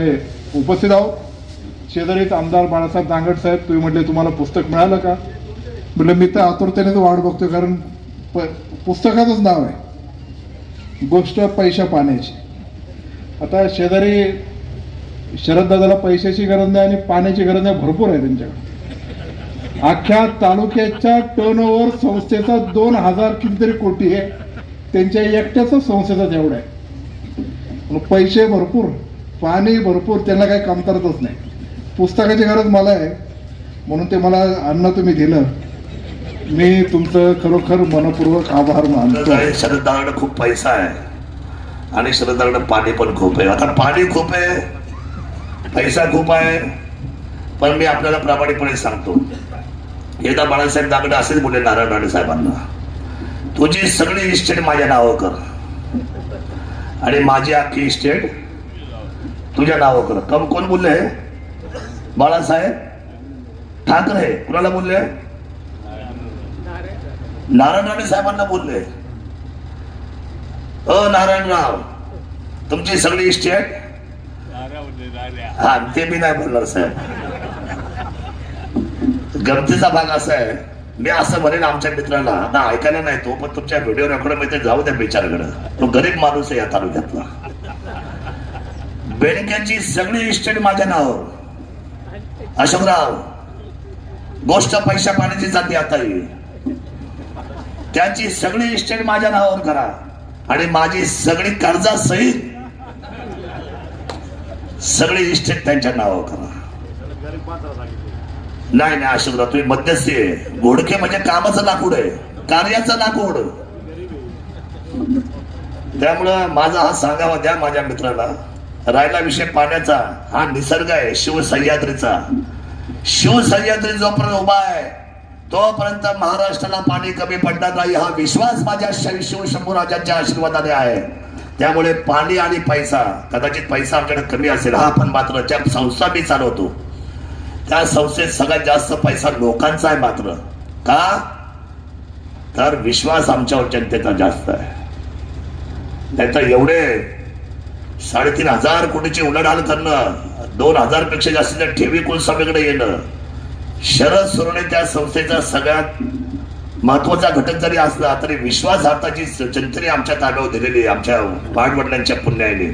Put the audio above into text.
सगळे उपस्थित आहोत. शेजारीच आमदार बाळासाहेब दांगट साहेब, तुम्ही म्हटले तुम्हाला पुस्तक मिळालं का? म्हटलं मी तर आतुरतेनेच वाट बघतो, कारण पुस्तकाचंच नाव आहे गोष्ट पैशा पाण्याची. आता शेजारी शरददादाला पैशाची गरज नाही आणि पाण्याची गरज नाही, भरपूर आहे त्यांच्याकडे. अख्ख्या तालुक्याच्या टर्नओव्हर संस्थेचा 2000 कितीतरी कोटी आहे, त्यांच्या एकट्याच संस्थेचा तेवढा आहे. पैसे भरपूर, पाणी भरपूर, त्यांना काही कमतरतच नाही. पुस्तकाची गरज मला आहे, म्हणून ते मला अन्न तुम्ही दिलं, मी तुमचं खरोखर मनपूर्वक आभार मानतो. शरददादाकडे खूप पैसा आहे आणि शरददादाकडे पाणी पण खूप आहे. आता पाणी खूप आहे, पैसा खूप आहे, पण मी आपल्याला प्रामाणिकपणे सांगतो, एकदा बाळासाहेब दांगट असेच बोलले नारायण राणे साहेबांना, तुझी सगळी इस्टेट माझ्या नावावर कर आणि माझी अख्खी इस्टेट तुझ्या नावावर कर. कम कोण बोलले? बाळासाहेब ठाकरे. कुणाला बोलले? नारायण राणे साहेबांना बोलले, नारायणराव तुमची सगळी इस्टेट. हा, ते मी नाही बोलणार साहेब. गमतीचा भाग असा आहे, मी असं म्हणेन आमच्या मित्राला, आता ऐकायला नाही तो, पण तुमच्या व्हिडिओ रेकॉर्ड मध्ये जाऊ द्या बिचाराकडे, तो गरीब माणूस आहे या तालुक्यातला. बेडक्यांची सगळी इस्टेट माझ्या नावावर. अशोकराव, गोष्ट पैशा पाण्याची जाते आता ही, त्यांची सगळी इस्टेट माझ्या नावावर करा आणि माझी सगळी कर्जासहित सगळी इस्टेट त्यांच्या नावावर करा. नाही नाही अशोकराव, तुम्ही मध्यस्थी आहे. घोडके म्हणजे कामाचं लाकूड आहे, कार्याचं लाकूड. त्यामुळं माझा हा सांगावा द्या माझ्या मित्राला. राहिला विषय पाण्याचा, हा निसर्ग आहे शिवसह्याद्रीचा. शिवसह्याद्री जोपर्यंत उभा आहे तोपर्यंत महाराष्ट्राला पाणी कमी पडणार नाही, हा विश्वास माझ्या शिवशंभूराजांच्या आशीर्वादाने आहे. त्यामुळे पाणी आणि पैसा, कदाचित पैसा आमच्याकडे कमी असेल, हा पण मात्र ज्या संस्था मी चालवतो त्या संस्थेत सगळ्यात जास्त पैसा लोकांचा आहे. मात्र का तर विश्वास आमच्यावर जनतेचा जास्त आहे. नाही तर एवढे 3500 कोटीची उलाढाल करणं, 2000 पेक्षा जास्तीच्या ठेवी कुलस्वामीकडे येणं, शरद सोनवणे त्या संस्थेचा सगळ्यात महत्वाचा घटक जरी असला तरी विश्वासार्हताची जनतेने आमच्या ताब्यावर दिलेली, आमच्या पाठवडिलांच्या पुण्याने,